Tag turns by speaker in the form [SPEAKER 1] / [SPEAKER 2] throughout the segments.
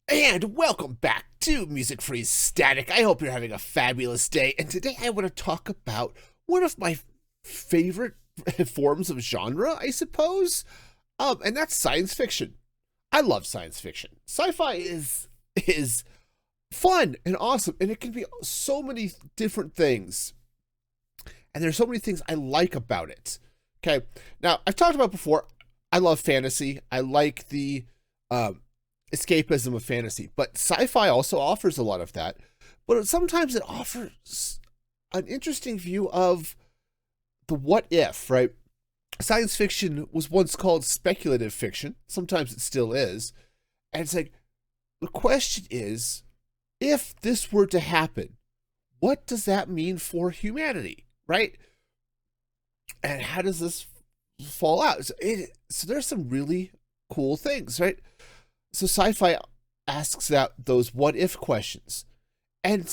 [SPEAKER 1] And welcome back to Music Free Static. I hope you're having a fabulous day. And today I want to talk about one of my favorite forms of genre, I suppose. And that's science fiction. I love science fiction. Sci-fi is fun and awesome, and it can be so many different things. And there's so many things I like about it. Okay. Now, I've talked about before, I love fantasy. I like the escapism of fantasy, but sci-fi also offers a lot of that. But sometimes it offers an interesting view of the what if, right? Science fiction was once called speculative fiction. Sometimes it still is. And it's like, the question is, if this were to happen, what does that mean for humanity, right? And how does this fall out? So there's some really cool things, right? So sci-fi asks out those what if questions, and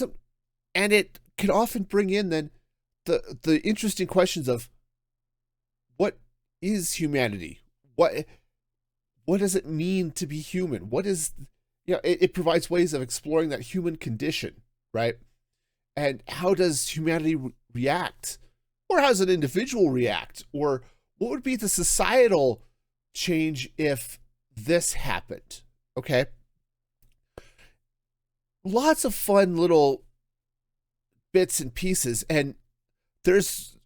[SPEAKER 1] it can often bring in then the interesting questions of what is humanity, what does it mean to be human, what is, it provides ways of exploring that human condition, right? And how does humanity react, or how does an individual react, or what would be the societal change if this happened? Okay. Lots of fun little bits and pieces, and there's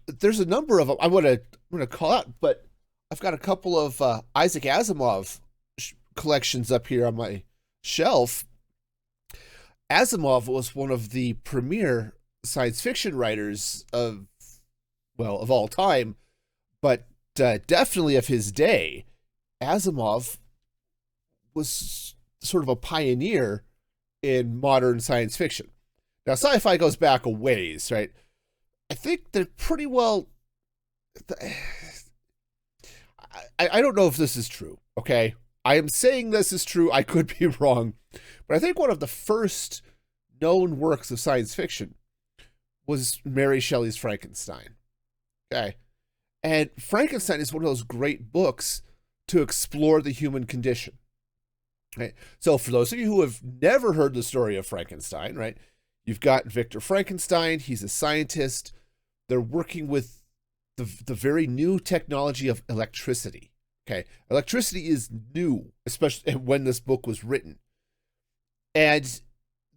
[SPEAKER 1] a number of them I'm gonna call out, but I've got a couple of Isaac Asimov collections up here on my shelf. Asimov was one of the premier science fiction writers of all time, but definitely of his day. Asimov was sort of a pioneer in modern science fiction. Now, sci-fi goes back a ways, right? I think they're pretty well. I don't know if this is true, okay? I am saying this is true. I could be wrong. But I think one of the first known works of science fiction was Mary Shelley's Frankenstein. Okay? And Frankenstein is one of those great books to explore the human condition. Right. So for those of you who have never heard the story of Frankenstein, right, you've got Victor Frankenstein. He's a scientist. They're working with the very new technology of electricity. Okay. Electricity is new, especially when this book was written. And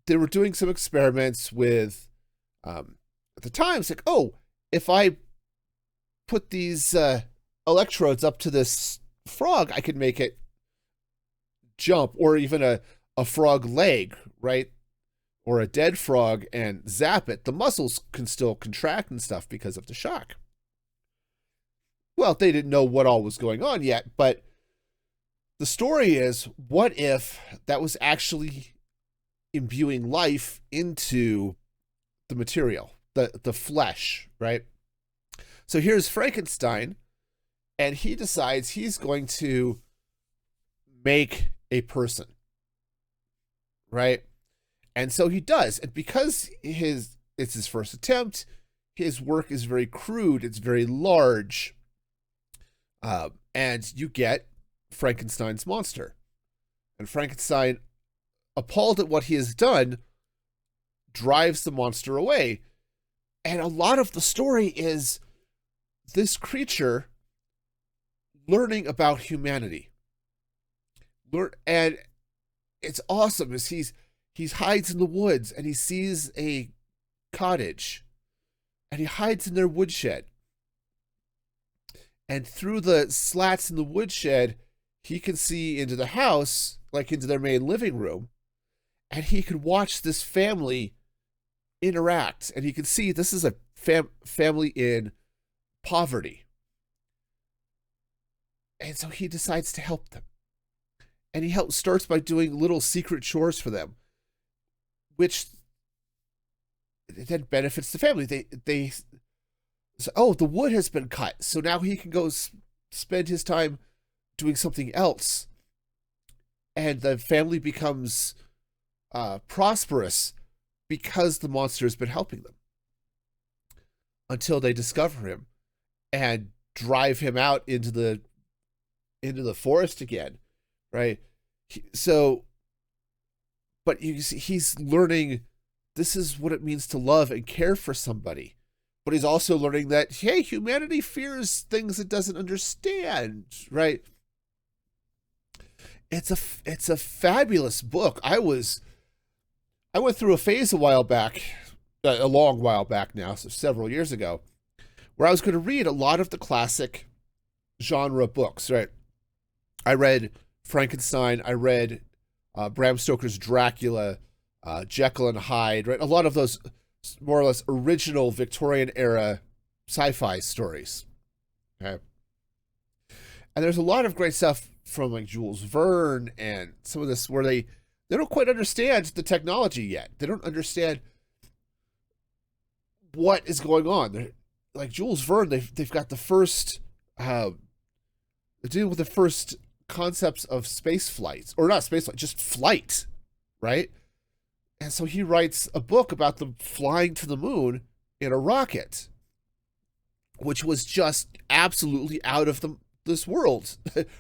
[SPEAKER 1] they were doing some experiments with, at the time, it's like, oh, if I put these electrodes up to this frog, I could make it jump, or even a frog leg, right? Or a dead frog, and zap it. The muscles can still contract and stuff because of the shock. Well, they didn't know what all was going on yet, but the story is, what if that was actually imbuing life into the material, the flesh, right? So here's Frankenstein, and he decides he's going to make a person, right? And so he does, and because it's his first attempt, his work is very crude, it's very large, and you get Frankenstein's monster. And Frankenstein, appalled at what he has done, drives the monster away. And a lot of the story is this creature learning about humanity. And it's awesome as he hides in the woods, and he sees a cottage, and he hides in their woodshed. And through the slats in the woodshed, he can see into the house, like into their main living room, and he can watch this family interact. And he can see this is a family in poverty. And so he decides to help them. And he starts by doing little secret chores for them, which then benefits the family. They so, oh, the wood has been cut, so now he can go spend his time doing something else, and the family becomes prosperous because the monster has been helping them, until they discover him and drive him out into the forest again, right? So but you see, he's learning this is what it means to love and care for somebody. But he's also learning that, hey, humanity fears things it doesn't understand, right? It's a fabulous book. I went through a phase a while back, a long while back now, so several years ago, where I was going to read a lot of the classic genre books, right? I read Frankenstein. I read Bram Stoker's Dracula, Jekyll and Hyde, right? A lot of those more or less original Victorian era sci-fi stories. Okay. And there's a lot of great stuff from like Jules Verne and some of this where they don't quite understand the technology yet. They don't understand what is going on. They're, like Jules Verne, they've got the first they're dealing with the first concepts of space flights, or not space flight, just flight, right? And so he writes a book about them flying to the moon in a rocket, which was just absolutely out of this world,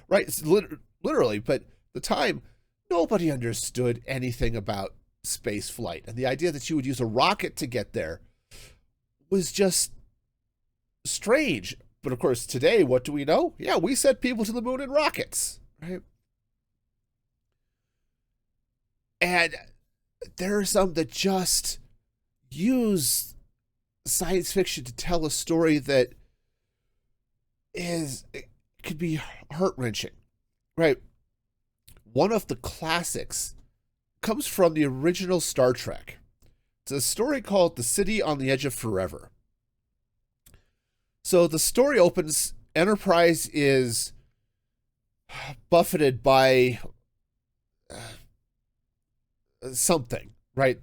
[SPEAKER 1] right? It's literally, but at the time, nobody understood anything about space flight. And the idea that you would use a rocket to get there was just strange. But of course, today, what do we know? Yeah, we sent people to the moon in rockets, right? And there are some that just use science fiction to tell a story that could be heart-wrenching, right? One of the classics comes from the original Star Trek. It's a story called The City on the Edge of Forever. So the story opens, Enterprise is buffeted by something, right?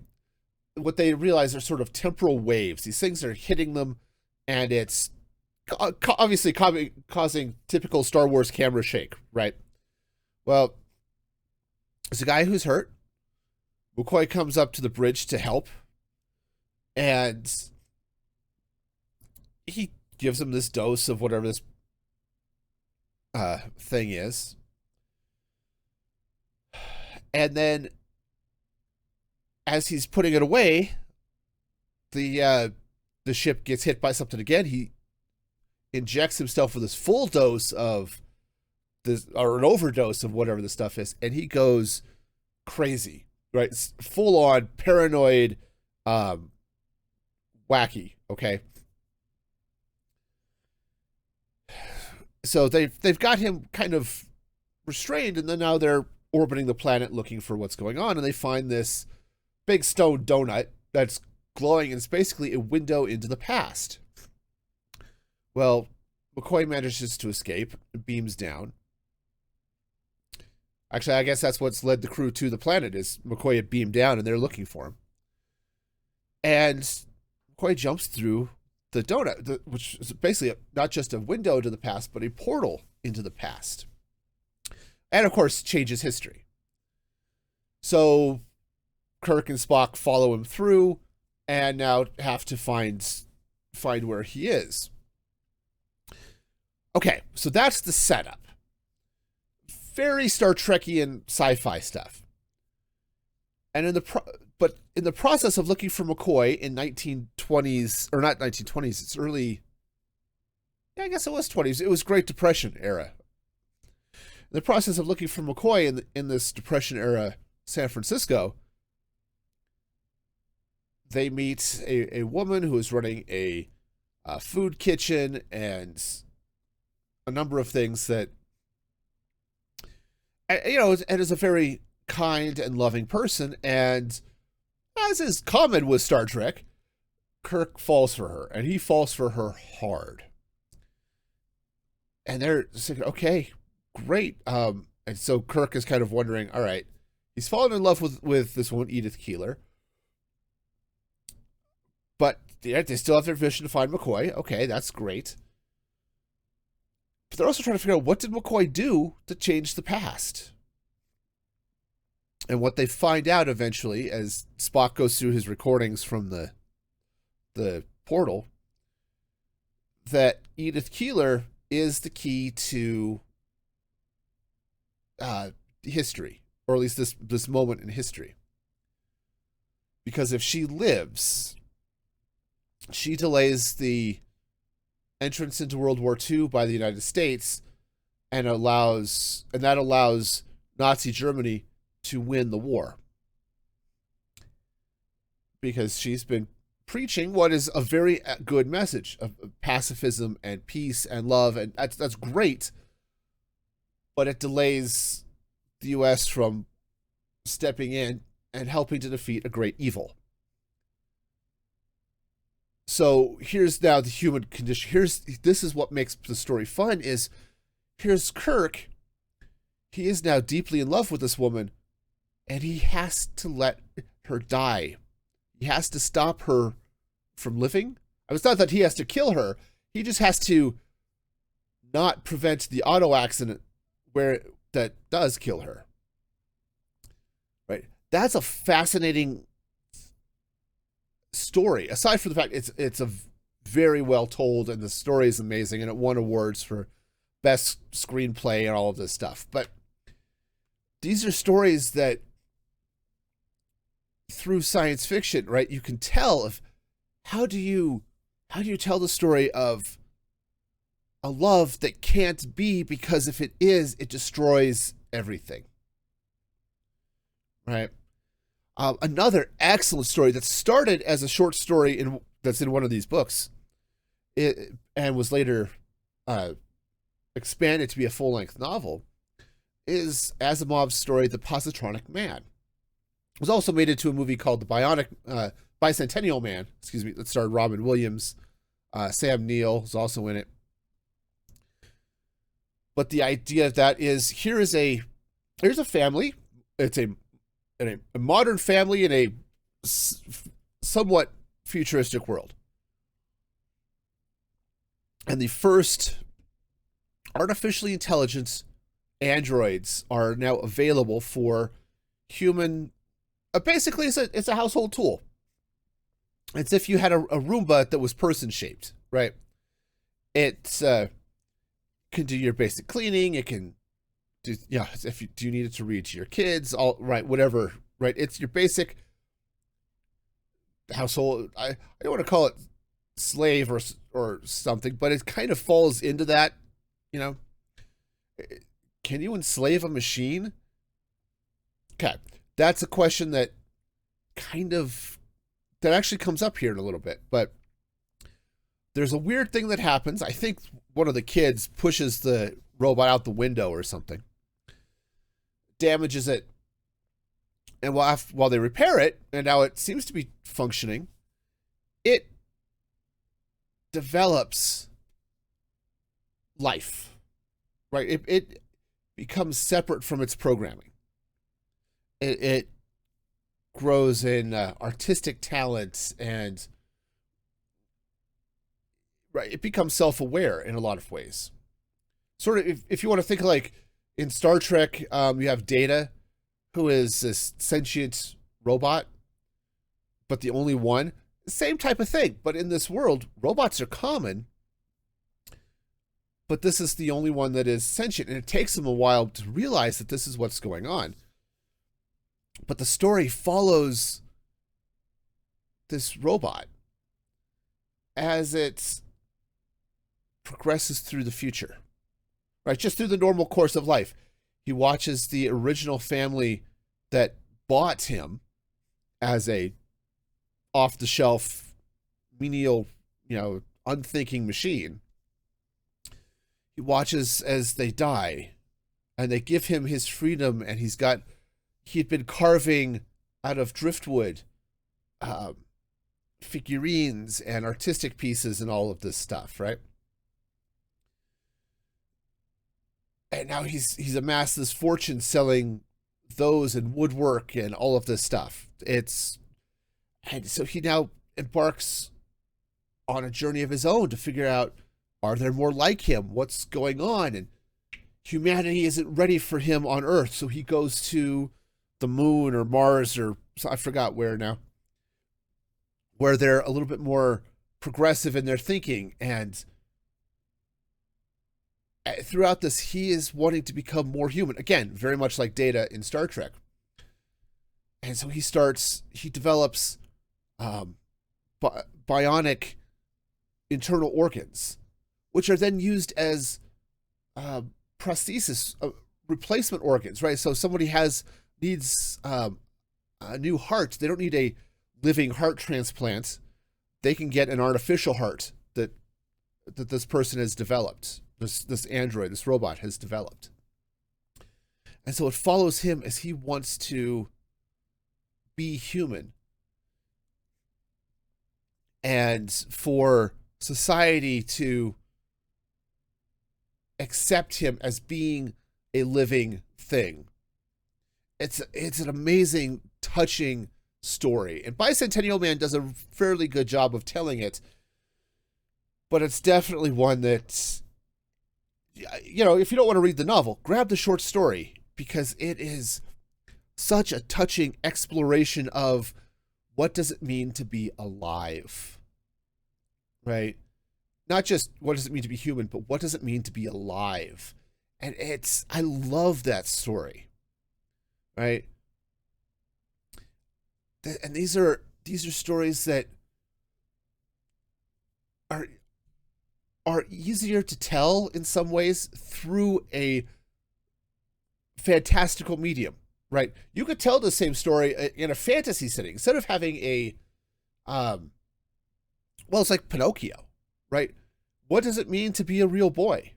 [SPEAKER 1] What they realize are sort of temporal waves. These things are hitting them, and it's obviously causing typical Star Wars camera shake, right? Well, there's a guy who's hurt. McCoy comes up to the bridge to help, and he gives him this dose of whatever this thing is. And then as he's putting it away, the ship gets hit by something again. He injects himself with this full dose of this, or an overdose of whatever the stuff is, and he goes crazy, right? Full on paranoid, wacky. Okay, so they've got him kind of restrained, and then now they're orbiting the planet looking for what's going on, and they find this big stone donut that's glowing, and it's basically a window into the past. Well, McCoy manages to escape, beams down. Actually, I guess that's what's led the crew to the planet, is McCoy had beamed down and they're looking for him. And McCoy jumps through the donut, which is basically not just a window to the past, but a portal into the past. And of course, changes history. So Kirk and Spock follow him through and now have to find where he is. Okay, so that's the setup. Very Star Trekian sci-fi stuff. And in the process of looking for McCoy in 1920s, or not 1920s, it's early, yeah, I guess it was 20s. It was Great Depression era. In the process of looking for McCoy in this Depression era San Francisco, they meet a woman who is running a food kitchen and a number of things that, you know, and is a very kind and loving person. And as is common with Star Trek, Kirk falls for her, and he falls for her hard. And they're thinking, okay, great. And so Kirk is kind of wondering, all right, he's fallen in love with this woman, Edith Keeler. But they still have their vision to find McCoy. Okay, that's great. But they're also trying to figure out, what did McCoy do to change the past? And what they find out eventually, as Spock goes through his recordings from the portal, that Edith Keeler is the key to history, or at least this moment in history. Because if she lives, she delays the entrance into World War II by the United States and that allows Nazi Germany to win the war. Because she's been preaching what is a very good message of pacifism and peace and love, and that's great, but it delays the U.S. from stepping in and helping to defeat a great evil. So here's now the human condition. This is what makes the story fun, is here's Kirk. He is now deeply in love with this woman, and he has to let her die. He has to stop her from living. It's not that he has to kill her. He just has to not prevent the auto accident that does kill her. Right? That's a fascinating story. Aside from the fact it's a very well told and the story is amazing and it won awards for best screenplay and all of this stuff. But these are stories that through science fiction, right, you can tell of how do you tell the story of a love that can't be, because if it is, it destroys everything. Right? Another excellent story that started as a short story that's in one of these books, and was later expanded to be a full-length novel, is Asimov's story, The Positronic Man. It was also made into a movie called The Bicentennial Man, that starred Robin Williams. Sam Neill is also in it. But the idea of that is, here's a family. It's a modern family in a somewhat futuristic world. And the first artificially intelligent androids are now available for human. Basically, it's a household tool. It's if you had a Roomba that was person-shaped, right? It can do your basic cleaning. It can do, if you need it to read to your kids, all right, whatever, right? It's your basic household. I don't want to call it slave or something, but it kind of falls into that. Can you enslave a machine? Okay, that's a question that actually comes up here in a little bit, but there's a weird thing that happens. I think one of the kids pushes the robot out the window or something, damages it, and while they repair it, and now it seems to be functioning, it develops life, right? It becomes separate from its programming. It grows in artistic talent, and right, it becomes self-aware in a lot of ways. Sort of, if you want to think like in Star Trek, you have Data, who is this sentient robot, but the only one. Same type of thing, but in this world, robots are common, but this is the only one that is sentient, and it takes them a while to realize that this is what's going on. But the story follows this robot as it progresses through the future, right? Just through the normal course of life. He watches the original family that bought him as a off-the-shelf, menial, unthinking machine. He watches as they die, and they give him his freedom, and he'd been carving out of driftwood figurines and artistic pieces and all of this stuff, right? And now he's amassed this fortune selling those and woodwork and all of this stuff. And so he now embarks on a journey of his own to figure out, are there more like him? What's going on? And humanity isn't ready for him on Earth, so he goes to the moon or Mars, or I forgot where now, where they're a little bit more progressive in their thinking. And throughout this, he is wanting to become more human. Again, very much like Data in Star Trek. And so he develops um, bionic internal organs, which are then used as uh, prosthesis, replacement organs, right? So somebody needs a new heart. They don't need a living heart transplant. They can get an artificial heart that this person has developed. This android, this robot has developed. And so it follows him as he wants to be human. And for society to accept him as being a living thing. It's an amazing, touching story. And Bicentennial Man does a fairly good job of telling it. But it's definitely one that, you know, if you don't want to read the novel, grab the short story, because it is such a touching exploration of what does it mean to be alive, right? Not just what does it mean to be human, but what does it mean to be alive? And I love that story, right? And these are stories that are easier to tell in some ways through a fantastical medium, right? You could tell the same story in a fantasy setting instead of having well, it's like Pinocchio, right? What does it mean to be a real boy?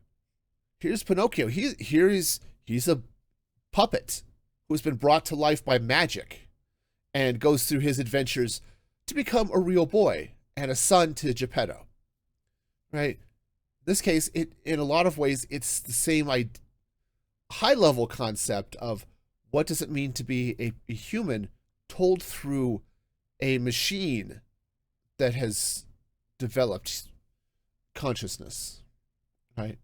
[SPEAKER 1] Here's Pinocchio. He's a puppet who's been brought to life by magic and goes through his adventures to become a real boy and a son to Geppetto, right? In this case, in a lot of ways, it's the same high-level concept of what does it mean to be a human told through a machine that has developed consciousness, right?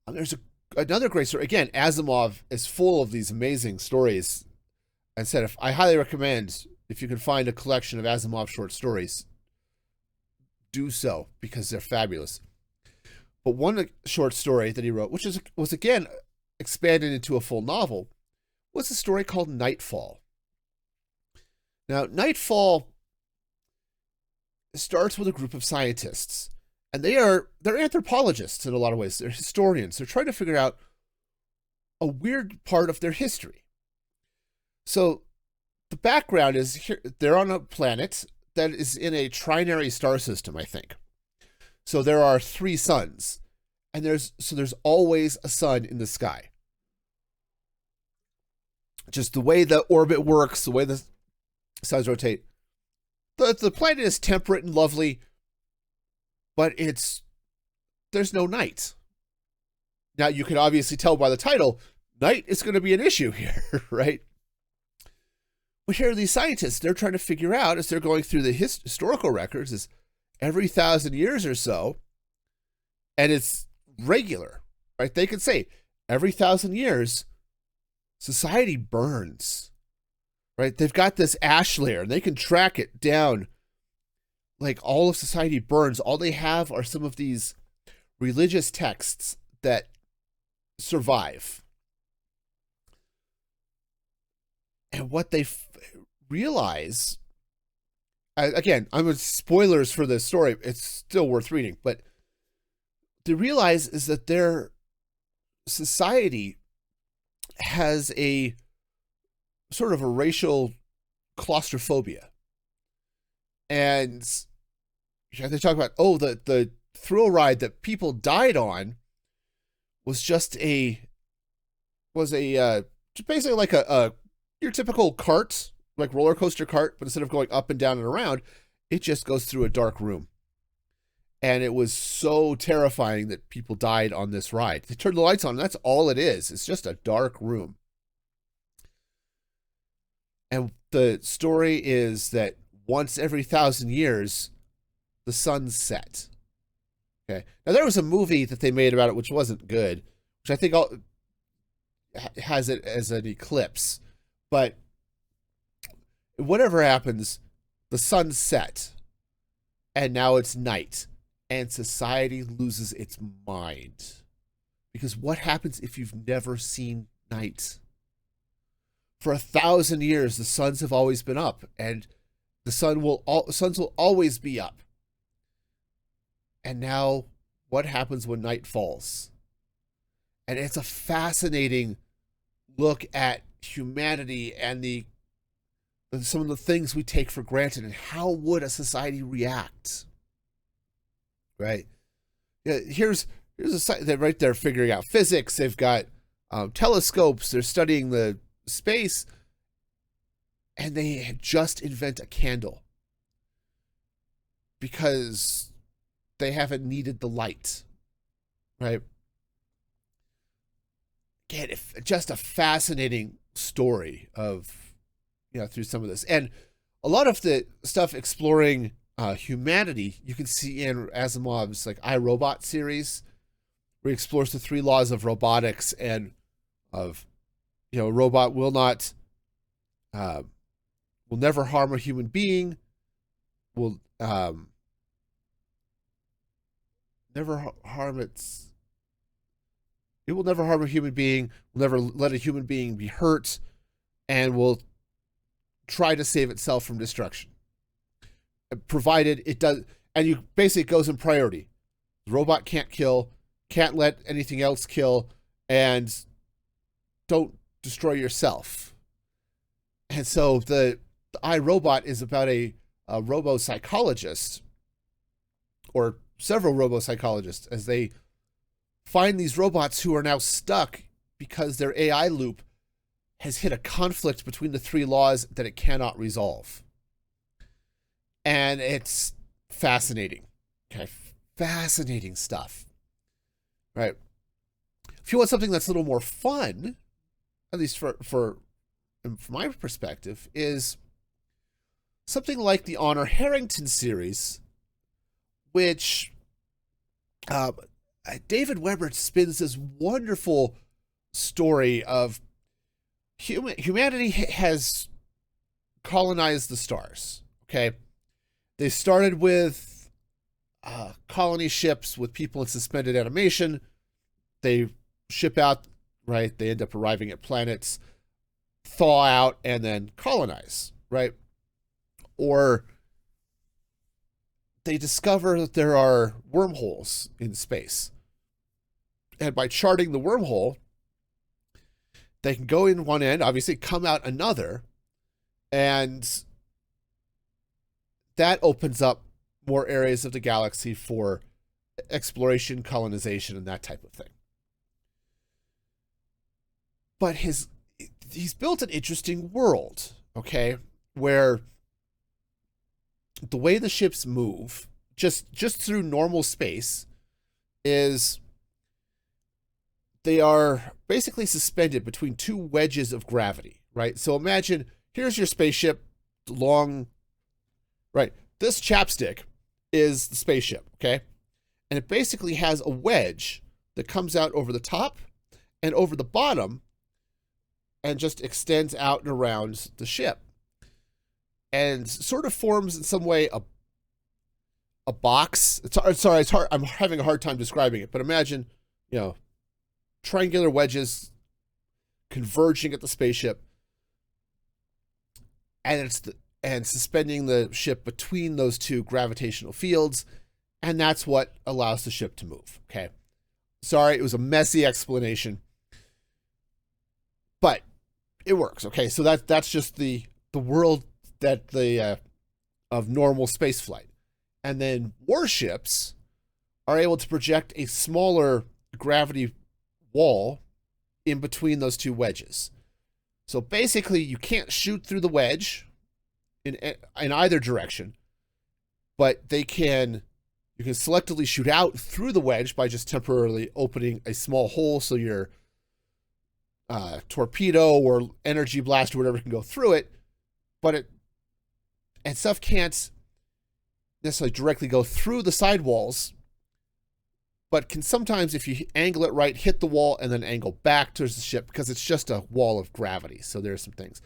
[SPEAKER 1] There's another great story. Again, Asimov is full of these amazing stories. And said, I highly recommend, if you can find a collection of Asimov short stories, do so, because they're fabulous. But one short story that he wrote, which was again expanded into a full novel, was a story called Nightfall. Now, Nightfall starts with a group of scientists, and they're anthropologists in a lot of ways. They're historians. They're trying to figure out a weird part of their history. So the background is here, they're on a planet that is in a trinary star system, I think. So there are 3 suns, and there's always a sun in the sky. Just the way the orbit works, the way the suns rotate. The planet is temperate and lovely, but there's no night. Now, you can obviously tell by the title, night is going to be an issue here, right? But here are these scientists, they're trying to figure out, as they're going through the historical records, is every 1,000 years or so, and it's regular, right? They could say, every 1,000 years, society burns, right? They've got this ash layer, and they can track it down. Like, all of society burns. All they have are some of these religious texts that survive. And what they realize, again, I'm with spoilers for this story. It's still worth reading, but they realize is that their society has a sort of a racial claustrophobia. And they talk about, the thrill ride that people died on was basically like your typical cart, like roller coaster cart, but instead of going up and down and around, it just goes through a dark room. And it was so terrifying that people died on this ride. They turned the lights on, and that's all it is. It's just a dark room. And the story is that once every 1,000 years, the sun's set. Okay. Now, there was a movie that they made about it, which wasn't good, which I think has it as an eclipse. But whatever happens, the sun's set, and now it's night, and society loses its mind. Because what happens if you've never seen night? for 1,000 years, the suns have always been up, and suns will always be up. And now, what happens when night falls? And it's a fascinating look at humanity and some of the things we take for granted, and how would a society react? Right? Yeah, here's a site that right there figuring out physics. They've got telescopes. They're studying the space, and they just invent a candle because they haven't needed the light. Right? Again, just a fascinating story of, through some of this. And a lot of the stuff exploring humanity, you can see in Asimov's I, Robot series, where he explores the 3 laws of robotics and of, a robot will never harm a human being, will never harm it will never harm a human being, will never let a human being be hurt, and will try to save itself from destruction, provided it does. And you basically, it goes in priority. The robot can't kill, can't let anything else kill, and don't destroy yourself. And so the I, Robot is about a robo-psychologist, or several robo-psychologists, as they find these robots who are now stuck because their AI loop has hit a conflict between the 3 laws that it cannot resolve. And it's fascinating. Okay, fascinating stuff. Right. If you want something that's a little more fun, at least from my perspective, is something like the Honor Harrington series, which David Weber spins this wonderful story of humanity has colonized the stars. Okay, they started with colony ships with people in suspended animation. They ship out, right? They end up arriving at planets, thaw out, and then colonize, right? Or they discover that there are wormholes in space. And by charting the wormhole, they can go in one end, obviously come out another, and that opens up more areas of the galaxy for exploration, colonization, and that type of thing. But he's built an interesting world, okay, where the way the ships move, just through normal space, is they are basically suspended between 2 wedges of gravity, right? So imagine, here's your spaceship, long, right? This chapstick is the spaceship, okay? And it basically has a wedge that comes out over the top and over the bottom and just extends out and around the ship. And sort of forms in some way a box. It's hard. I'm having a hard time describing it, but imagine, triangular wedges converging at the spaceship, and and suspending the ship between those 2 gravitational fields, and that's what allows the ship to move. Okay, sorry, it was a messy explanation, but it works. Okay, so that's just the world that of normal space flight. And then warships are able to project a smaller gravity wall in between those 2 wedges. So basically, you can't shoot through the wedge in either direction, but you can selectively shoot out through the wedge by just temporarily opening a small hole so your torpedo or energy blast or whatever can go through it, and stuff can't necessarily directly go through the sidewalls, but can sometimes, if you angle it right, hit the wall and then angle back towards the ship, because it's just a wall of gravity. So there's some things.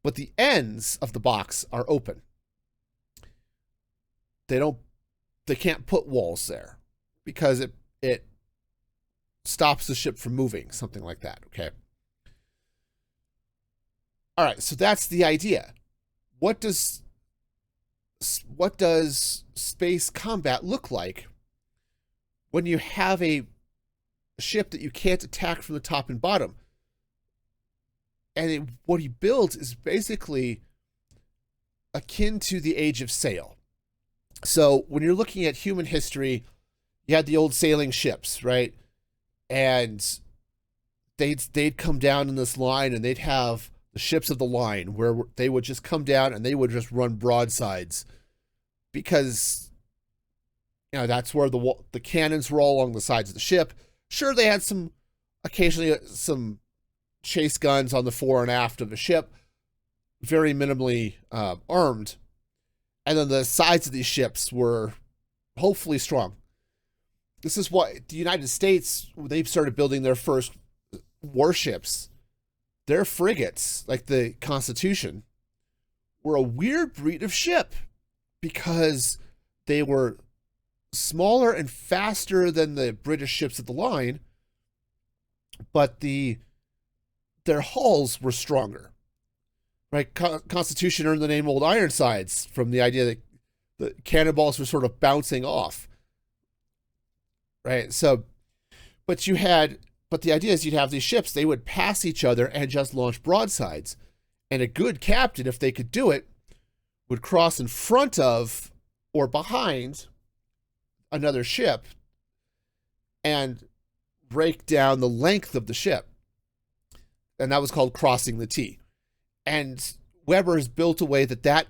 [SPEAKER 1] But the ends of the box are open. They can't put walls there because it stops the ship from moving, something like that, okay? All right, so that's the idea. What does what does space combat look like when you have a ship that you can't attack from the top and bottom? And what he builds is basically akin to the Age of Sail. So when you're looking at human history, you had the old sailing ships, right? And they'd come down in this line, and they'd have the ships of the line where they would just come down and they would just run broadsides because that's where the cannons were all along the sides of the ship. Sure, they had occasionally some chase guns on the fore and aft of the ship, very minimally armed, and then the sides of these ships were hopefully strong. This is why the United States, they've started building their first warships. Their frigates, like the Constitution, were a weird breed of ship because they were smaller and faster than the British ships of the line, but their hulls were stronger. Right? Constitution earned the name Old Ironsides from the idea that the cannonballs were sort of bouncing off. Right? So, but the idea is you'd have these ships, they would pass each other and just launch broadsides. And a good captain, if they could do it, would cross in front of or behind another ship and break down the length of the ship. And that was called crossing the T. And Weber has built a way that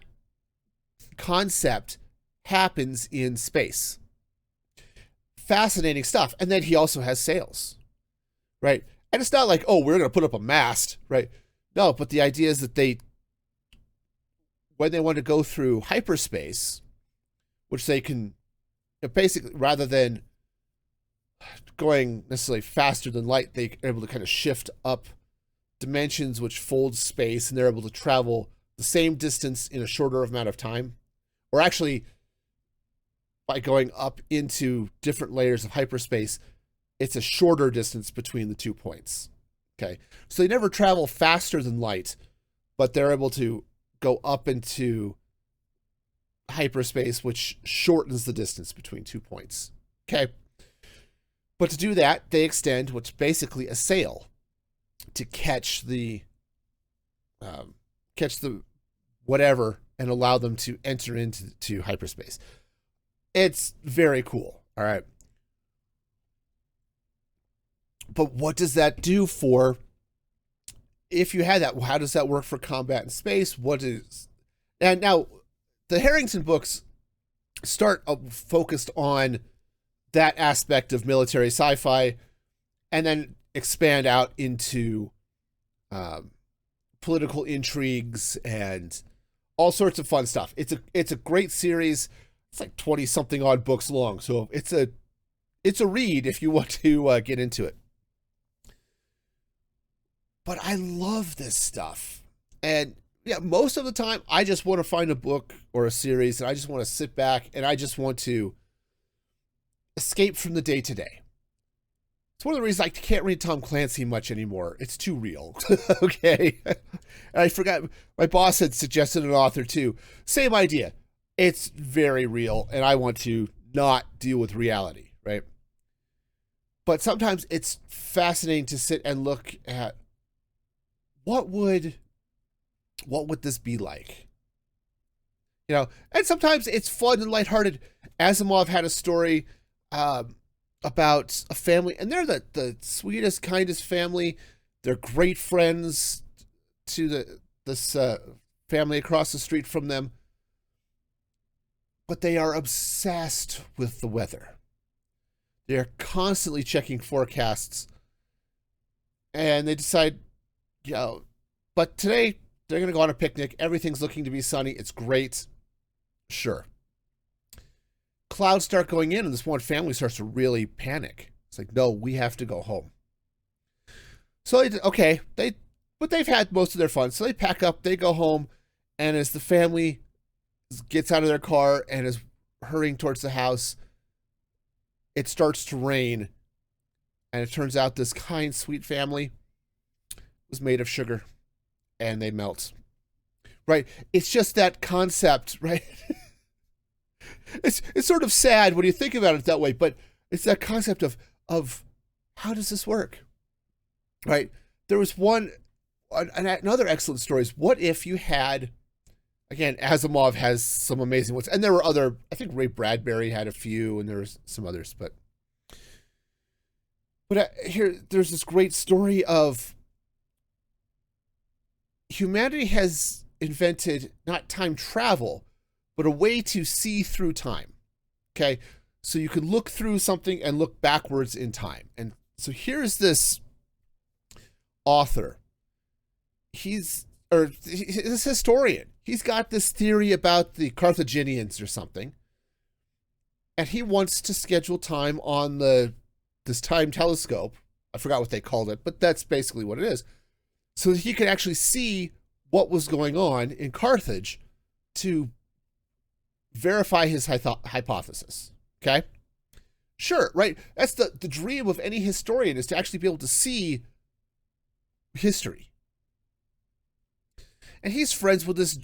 [SPEAKER 1] concept happens in space. Fascinating stuff. And then he also has sails, right? And it's not like, oh, we're going to put up a mast, right? No, but the idea is that when they want to go through hyperspace, which they can basically, rather than going necessarily faster than light, they're able to kind of shift up dimensions which fold space, and they're able to travel the same distance in a shorter amount of time. Or actually, by going up into different layers of hyperspace, it's a shorter distance between the 2 points. Okay, so they never travel faster than light, but they're able to go up into hyperspace, which shortens the distance between 2 points. Okay, but to do that, they extend what's basically a sail to catch the whatever and allow them to enter into hyperspace. It's very cool. All right. But what does that do for, if you had that, how does that work for combat in space? And now the Harrington books start focused on that aspect of military sci-fi, and then expand out into political intrigues and all sorts of fun stuff. It's a great series. It's like 20 something odd books long, so it's a read if you want to get into it. But I love this stuff, and yeah, most of the time I just want to find a book or a series, and I just want to sit back and I just want to escape from the day to day. It's one of the reasons I can't read Tom Clancy much anymore. It's too real. Okay. And I forgot, my boss had suggested an author too. Same idea. It's very real, and I want to not deal with reality, right? But sometimes it's fascinating to sit and look at what would this be like? And sometimes it's fun and lighthearted. Asimov had a story about a family, and they're the sweetest, kindest family. They're great friends to this family across the street from them, but they are obsessed with the weather. They're constantly checking forecasts, and they decide, but today they're going to go on a picnic. Everything's looking to be sunny. It's great. Sure. Clouds start going in, and this one family starts to really panic. It's like, no, we have to go home. So but they've had most of their fun. So they pack up, they go home, and as the family gets out of their car and is hurrying towards the house, it starts to rain, and it turns out this kind, sweet family was made of sugar. and they melt. Right? It's just that concept, right? It's sort of sad when you think about it that way, but it's that concept of how does this work? Right? There was another excellent story is what if you had, again, Asimov has some amazing ones, and there were other, I think Ray Bradbury had a few, and there was some others, but here, there's this great story of humanity has invented not time travel, but a way to see through time. Okay? So you can look through something and look backwards in time. And so here's this author. He's this historian. He's got this theory about the Carthaginians or something. And he wants to schedule time on this time telescope. I forgot what they called it, but that's basically what it is. So that he could actually see what was going on in Carthage to verify his hypothesis. Okay? Sure, right? That's the dream of any historian, is to actually be able to see history. And he's friends with this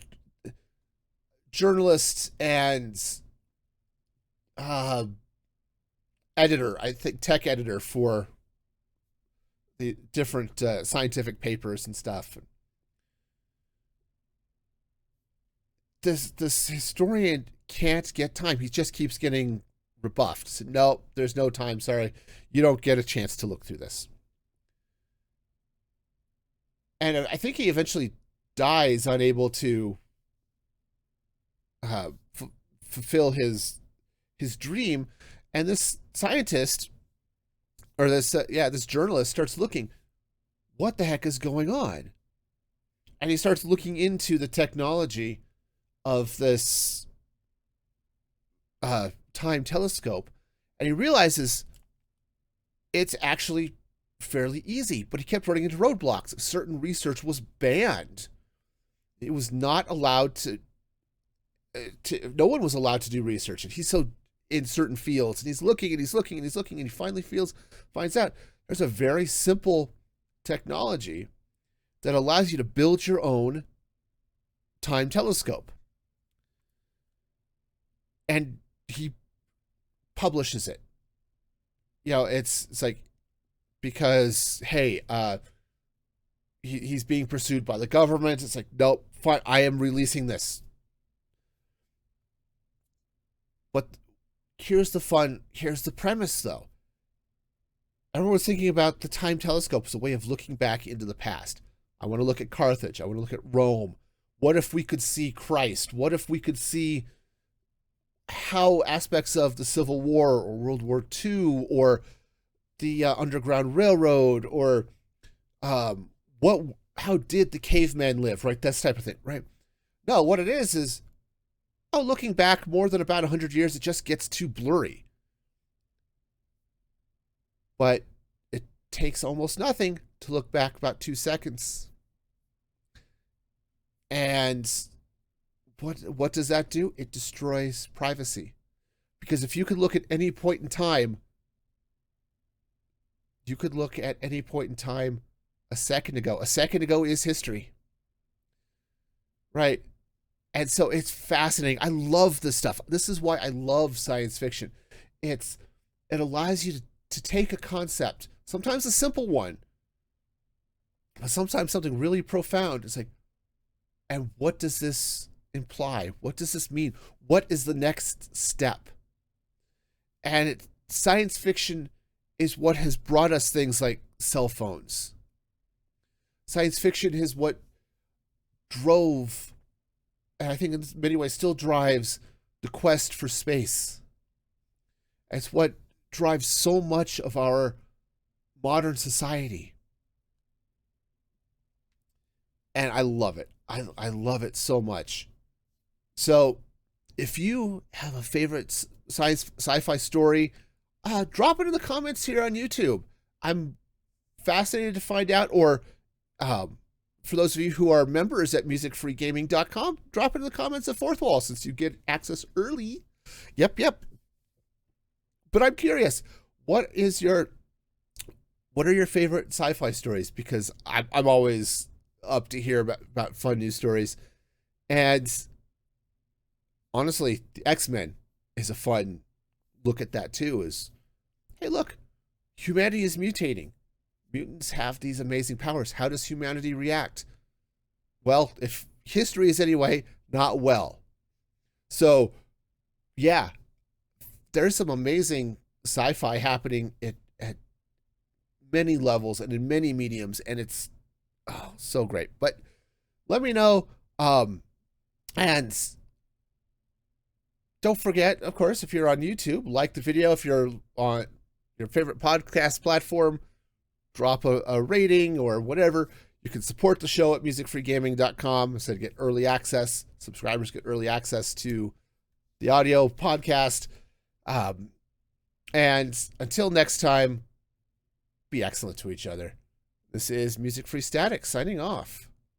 [SPEAKER 1] journalist and editor, I think tech editor for the different scientific papers and stuff. This historian can't get time. He just keeps getting rebuffed. So, no, there's no time. Sorry. You don't get a chance to look through this. And I think he eventually dies unable to fulfill his dream. And this scientist, or this journalist starts looking, what the heck is going on? And he starts looking into the technology of this time telescope, and he realizes it's actually fairly easy, but he kept running into roadblocks. Certain research was banned. It was not allowed to no one was allowed to do research, and he's so in certain fields, and he's looking and he's looking and he's looking, and he finally finds out there's a very simple technology that allows you to build your own time telescope. And he publishes it. You know, it's like, because, hey, he's being pursued by the government. It's like, nope, fine, I am releasing this. But here's the premise, though. Everyone was thinking about the time telescope as a way of looking back into the past. I want to look at Carthage. I want to look at Rome. What if we could see Christ? What if we could see how aspects of the Civil War or World War II or the Underground Railroad or how did the cavemen live, right? That type of thing, right? No, what it is, looking back more than about 100 years, it just gets too blurry. But it takes almost nothing to look back about 2 seconds. And what does that do? It destroys privacy. Because if you could look at any point in time, you could look at any point in time a second ago. A second ago is history. Right? And so it's fascinating. I love this stuff. This is why I love science fiction. It allows you to take a concept, sometimes a simple one, but sometimes something really profound. It's like, and what does this imply? What does this mean? What is the next step? And science fiction is what has brought us things like cell phones. Science fiction is what drove, and I think in many ways still drives, the quest for space. It's what drives so much of our modern society. And I love it. I love it so much. So if you have a favorite sci-fi story, drop it in the comments here on YouTube. I'm fascinated to find out. Or for those of you who are members at musicfreegaming.com, drop it in the comments at Fourth Wall, since you get access early. Yep. But I'm curious, what are your favorite sci-fi stories? Because I'm always up to hear about fun news stories. And honestly, the X-Men is a fun look at that too. Is, hey, look, humanity is mutating. Mutants have these amazing powers. How does humanity react? Well, if history is anyway, not well. So, yeah, there's some amazing sci-fi happening at many levels and in many mediums, and it's so great. But let me know. And don't forget, of course, if you're on YouTube, like the video. If you're on your favorite podcast platform, drop a rating or whatever. You can support the show at musicfreegaming.com. I said get early access. Subscribers get early access to the audio podcast. And until next time, be excellent to each other. This is Music Free Static signing off.